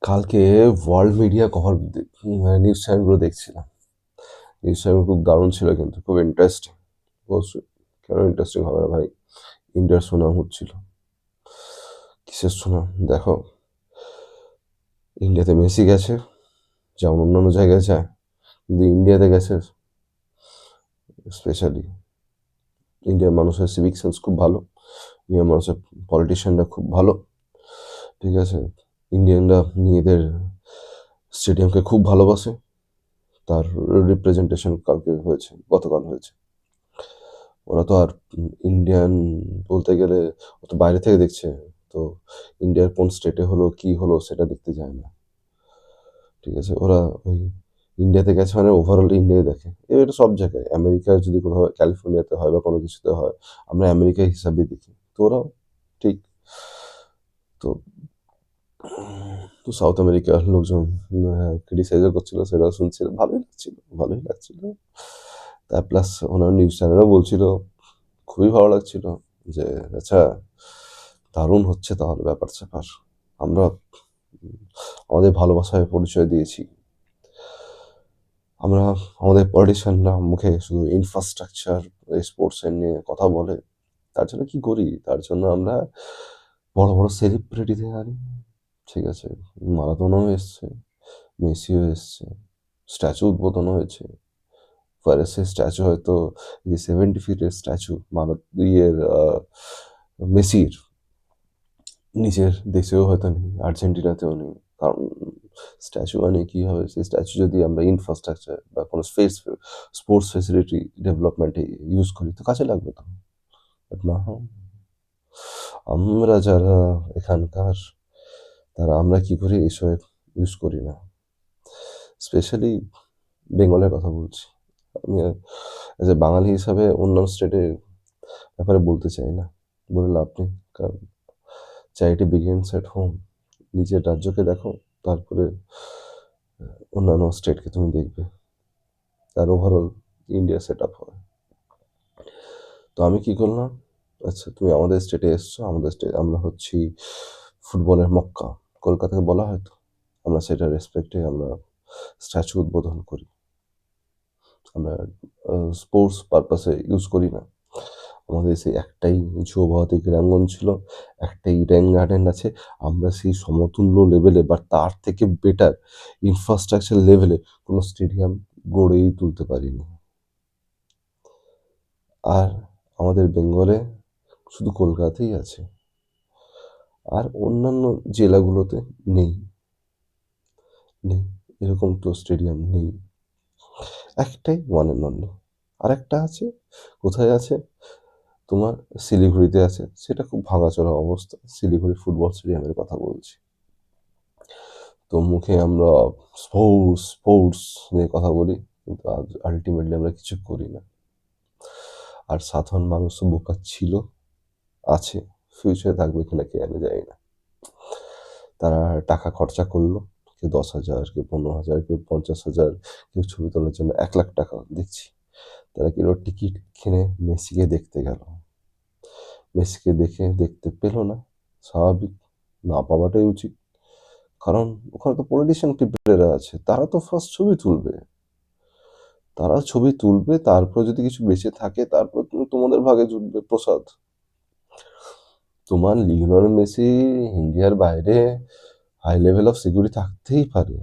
কালকে world media cover মানে news চ্যানেলগুলো দেখছিলাম। নিউজ চ্যানেল খুব দারুণ ছিল, কিন্তু খুব ইন্টারেস্টিং। অবশ্যই, কেন ইন্টারেস্টিং হবে না ভাই? ইন্ডিয়ার সুনাম হচ্ছিল। কিসের সুনাম দেখো, ইন্ডিয়াতে মেসি গেছে যেমন অন্যান্য জায়গায় যায়, কিন্তু ইন্ডিয়াতে গেছে স্পেশালি। ইন্ডিয়ার মানুষের সিভিক সেন্স খুব ভালো, ইন্ডিয়ার মানুষের পলিটিশিয়ানরা খুব ভালো, ঠিক আছে। ইন্ডিয়ানরা নিজেদের স্টেডিয়ামকে খুব ভালোবাসে। তার রিপ্রেজেন্টেশন কালকে হয়েছে, গতকাল হয়েছে। ওরা তো আর ইন্ডিয়ান বলতে গেলে ও তো বাইরে থেকে দেখছে, তো ইন্ডিয়ার কোন স্টেটে হলো কি হলো সেটা দেখতে যায় না, ঠিক আছে। ওরা ওই ইন্ডিয়াতে গেছে মানে ওভারঅল ইন্ডিয়ায় দেখে। এটা সব জায়গায়, আমেরিকায় যদি কোথাও ক্যালিফোর্নিয়াতে হয় বা কোনো কিছুতে হয়, আমরা আমেরিকা হিসাবে দেখি, তো ওরাও ঠিক। তো তো সাউথ আমেরিকার লোকজন ক্রিটিসাইজও করছিল, সেটাও শুনছিল, ভালোই লাগছিল। তার প্লাস ওনার নিউজ চ্যানেলও বলছিল, খুবই ভালো লাগছিল যে আচ্ছা, দারুণ হচ্ছে তাহলে ব্যাপার স্যাপার। আমরা আমাদের ভালোবাসায় পরিচয় দিয়েছি। আমরা আমাদের পলিটিশিয়ানরা মুখে শুধু ইনফ্রাস্ট্রাকচার, স্পোর্টসের নিয়ে কথা বলে, তার জন্য কি করি? তার জন্য আমরা বড় বড় সেলিব্রিটিদের আনি, ঠিক আছে। মারাদোনাও এসছে, মেসিও এসছে, স্ট্যাচু উদ্বোধন হয়েছে। ফারেসের স্ট্যাচু হয়তো, যে 70 ফিটের স্ট্যাচু ইয়ের মেসির নিজের দেশেও হয়তো নেই, আর্জেন্টিনাতেও নেই। কারণ স্ট্যাচু মানে কী হবে? সেই স্ট্যাচু যদি আমরা ইনফ্রাস্ট্রাকচার বা কোনো স্পোর্টস ফেসিলিটি ডেভেলপমেন্টে ইউজ করি, তো কাজে লাগবে তো। বাট না, আমরা যারা এখানকার, তারা আমরা কি করি? এসব ইউজ করি না। স্পেশালি বেঙ্গলের কথা বলছি আমি। অ্যাজ এ বাঙালি হিসাবে অন্যান্য স্টেটের ব্যাপারে বলতে চাই না, বলে লাভ নেই। কারণ চ্যারিটি বিগিনস এট হোম। নিজের রাজ্যকে দেখো, তারপরে অন্যান্য স্টেটকে তুমি দেখবে, তার ওভারঅল ইন্ডিয়া সেট আপ হয়। তো আমি কি করলাম, আচ্ছা তুমি আমাদের স্টেটে এসছো, আমাদের স্টেট, আমরা হচ্ছি ফুটবলের মক্কা, কলকাতাকে বলা হয়। তো আমরা সেটা রেসপেক্টে আমরা স্ট্যাচু উদ্বোধন করি। আমরা স্পোর্টস পারপাসে ইউজ করি না। আমাদের সেই একটাই যুবভারতী ক্রীড়াঙ্গন ছিল, একটাই ইডেন গার্ডেন আছে। আমরা সেই সমতুল্য লেভেলে বা তার থেকে বেটার ইনফ্রাস্ট্রাকচার লেভেলে কোনো স্টেডিয়াম গড়েই তুলতে পারিনি। আর আমাদের বেঙ্গলে শুধু কলকাতাতেই আছে, আর অন্যান্য জেলাগুলোতে নেই, নেই এরকম তো স্টেডিয়াম নেই। একটাই ওয়ান অ্যান্ড অনলি। আরেকটা আছে, কোথায় আছে? তোমার শিলিগুড়িতে আছে, সেটা খুব ভাঙাচোরা অবস্থা। শিলিগুড়ি ফুটবল স্টেডিয়ামের কথা বলছি। তো মুখে আমরা স্পোর্টস স্পোর্টস নিয়ে কথা বলি, কিন্তু আজ আলটিমেটলি আমরা কিছু করি না। আর সাধারণ মানুষ তো বোকা ছিল, আছে, ফিউচারে থাকবে কিনা কে জানে, জানি না। তারা টাকা খরচা করলো, কেউ 10,000, কেউ 15,000, কেউ 50,000, কেউ ছবি তোলার জন্য 1,00,000 টাকা দেখছি। তারা কিনো টিকিট কিনে মেসিকে দেখতে গেল, মেসিকে দেখতে পেল না, স্বাভাবিক, না পাওয়াটাই উচিত। কারণ ওখানে তো পলিটিশিয়ান পিপলেরা আছে, তারা তো ফার্স্ট ছবি তুলবে, তারা ছবি তুলবে, তারপর যদি কিছু বেঁচে থাকে তারপর তুমি তোমাদের ভাগে জুটবে প্রসাদ। তোমার লিওনেল মেসি ইন্ডিয়ার বাইরে হাই লেভেল অফ সিকিউরিটি থাকতেই পারে,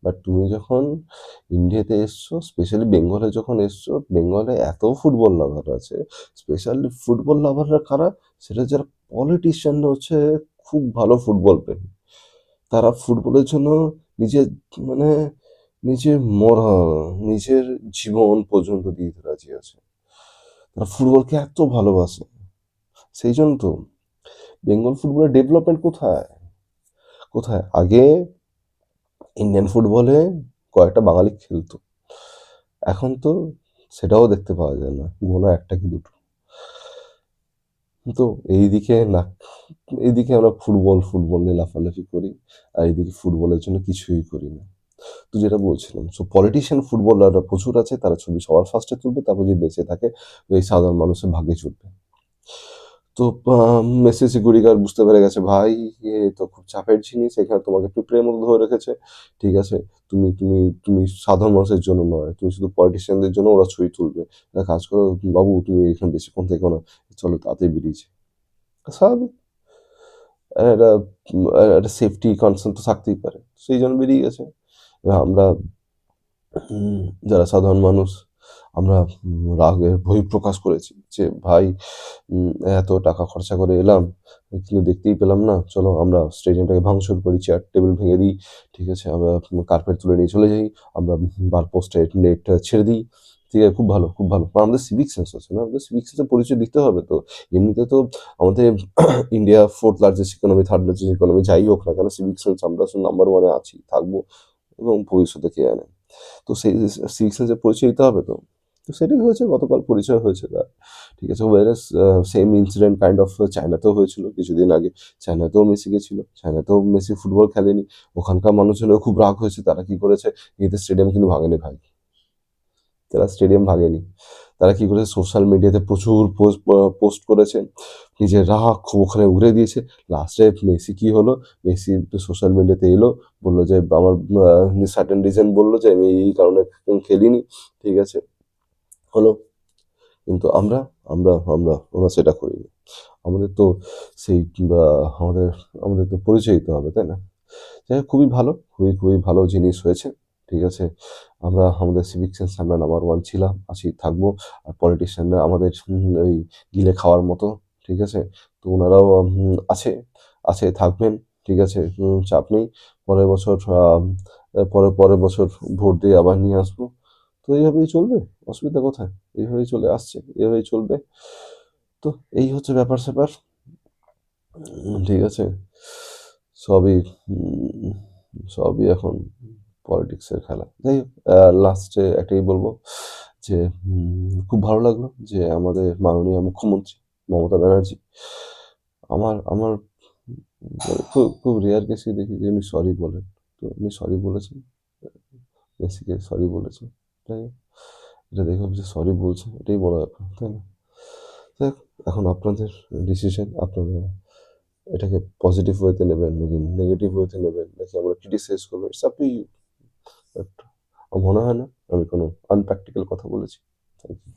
বাট তুমি যখন ইন্ডিয়াতে এসছো, স্পেশালি বেঙ্গলে যখন এসছো, বেঙ্গলে এত ফুটবল লাভার আছে। স্পেশালি ফুটবল লাভাররা কারা? সেটা যারা পলিটিশিয়ানরা হচ্ছে খুব ভালো ফুটবল প্রেমী। তারা ফুটবলের জন্য নিজের, মানে নিজের মরা, নিজের জীবন পর্যন্ত দিয়ে দিতে রাজি আছে। তারা ফুটবলকে এত ভালোবাসে। সেই জন্য তো বেঙ্গল ফুটবলের ডেভেলপমেন্ট কোথায়? কোথায়? আগে ইন্ডিয়ান ফুটবলে কয়েকটা বাঙালি খেলতো, এখন তো সেটাও দেখতে পাওয়া যায় না, গোনা একটা কি দুটো। তো এইদিকে না, এইদিকে আমরা ফুটবল ফুটবল নিয়ে লাফালাফি করি, আর এইদিকে ফুটবলের জন্য কিছুই করি না। তো যেটা বলছিলাম, সো পলিটিশিয়ান ফুটবলাররা প্রচুর আছে, তারা ছবি সবার ফার্স্টে তুলবে, তারপর যদি বেঁচে থাকে ওই সাধারণ মানুষের ভাগ্যে জুটবে। তো মেসি সিকিউরিটি গার্ড বুঝতে পেরে গেছে, ভাই এ তো খুব চাপের জিনিস, এখানে তোমাকে পিঁপড়ের মতো ধরে রেখেছে, ঠিক আছে, তুমি সাধারণ মানুষের জন্য নয়, তুমি শুধু পলিটিশিয়ানদের জন্য ওরা ছবি তুলবে, একটা কাজ করো বাবু, তুমি এখানে বেশিক্ষণ থেকো না, চলো তাড়াতাড়ি বেরিয়েছে। স্বাভাবিক, একটা একটা সেফটি কনসার্ন তো থাকতেই পারে, সেই জন্য বেরিয়ে গেছে। এবার আমরা উম, যারা সাধারণ মানুষ, আমরা রাগের বহিঃপ্রকাশ করেছি যে ভাই, উম, এত টাকা খরচা করে এলাম কিন্তু দেখতেই পেলাম না, চলো আমরা স্টেডিয়ামটাকে ভাঙচুর করি, চেয়ার টেবিল ভেঙে দিই, ঠিক আছে, আমরা কার্পেট তুলে নিয়ে চলে যাই, আমরা বার পোস্টে নেট ছেড়ে দিই, ঠিক আছে, খুব ভালো খুব ভালো। বা আমাদের সিভিক সেন্স আছে না, আমাদের সিভিক সেন্সের পরিচয় দিতে হবে তো। এমনিতে তো আমাদের India fourth largest economy, third largest economy, যাই হোক না কেন, সিভিক সেন্স আমরা নাম্বার ওয়ানে আছি, থাকবো, এবং ভবিষ্যতে কে জানে। তো সেই সিভিক সেন্সের পরিচয় দিতে হবে তো। তো সেটাই হয়েছে, গতকাল পরিচয় হয়েছে তার, ঠিক আছে। ওয়ারেস সেম ইনসিডেন্ট কাইন্ড অফ চায়নাতেও হয়েছিল কিছুদিন আগে, চায়নাতেও মেসি গেছিল, চায়নাতেও মেসি ফুটবল খেলেনি, ওখানকার মানুষজনের খুব রাগ হয়েছে, তারা কি করেছে, এদের স্টেডিয়াম কিন্তু ভাঙেনি ভাই, তারা স্টেডিয়াম ভাঙেনি, তারা কি করেছে, সোশ্যাল মিডিয়াতে প্রচুর পোস্ট করেছে, নিজের রাগ ক্ষোভ ওখানে উগরে দিয়েছে। লাস্টে মেসি কি হলো, মেসি সোশ্যাল মিডিয়াতে এলো, বললো যে আমার সার্টেন রিজন, বললো যে আমি এই কারণে খেলিনি, ঠিক আছে, হলো। কিন্তু আমরা সেটা করিনি। আমাদের তো সেই আমাদের আমাদের তো পরিচয় দিতে হবে, তাই না? যাই হোক, খুবই ভালো, খুবই ভালো জিনিস হয়েছে, ঠিক আছে। আমরা আমাদের সিভিক সেন্স আমরা নাম্বার ওয়ান ছিলাম, আছি, থাকবো। আর পলিটিশিয়ানরা আমাদের ওই গিলে খাওয়ার মতো, ঠিক আছে, তো ওনারাও থাকবেন, ঠিক আছে, চাপ নেই। পরের বছর পরের বছর ভোট দিয়ে আবার নিয়ে আসবো। তো এইভাবেই চলবে, অসুবিধা কোথায়? এইভাবেই চলে আসছে, এইভাবেই চলবে। তো এই হচ্ছে ব্যাপার স্যাপার, ঠিক আছে। সবই উম, সবই এখন পলিটিক্সের খেলা। যাই হোক, লাস্টে একটাই বলবো যে খুব ভালো লাগলো যে আমাদের মাননীয় মুখ্যমন্ত্রী মমতা ব্যানার্জি, আমার আমার খুব খুব রেয়ার কেসে দেখি যে উনি সরি বলেন। তো উনি সরি বলেছেন, মেসিকে সরি বলেছেন, তাই হোক, এটা দেখে যে সরি বলছে, এটাই বড় ব্যাপার, তাই না? যাই হোক, এখন আপনাদের ডিসিশন, আপনারা এটাকে পজিটিভ ওয়েতে নেবেন নাকি নেগেটিভ ওয়েতে নেবেন, নাকি আমরা ক্রিটিসাইজ করবো, it's up to you. But আমার মনে হয় না আমি কোনো আনপ্র্যাকটিক্যাল কথা বলেছি। Thank you.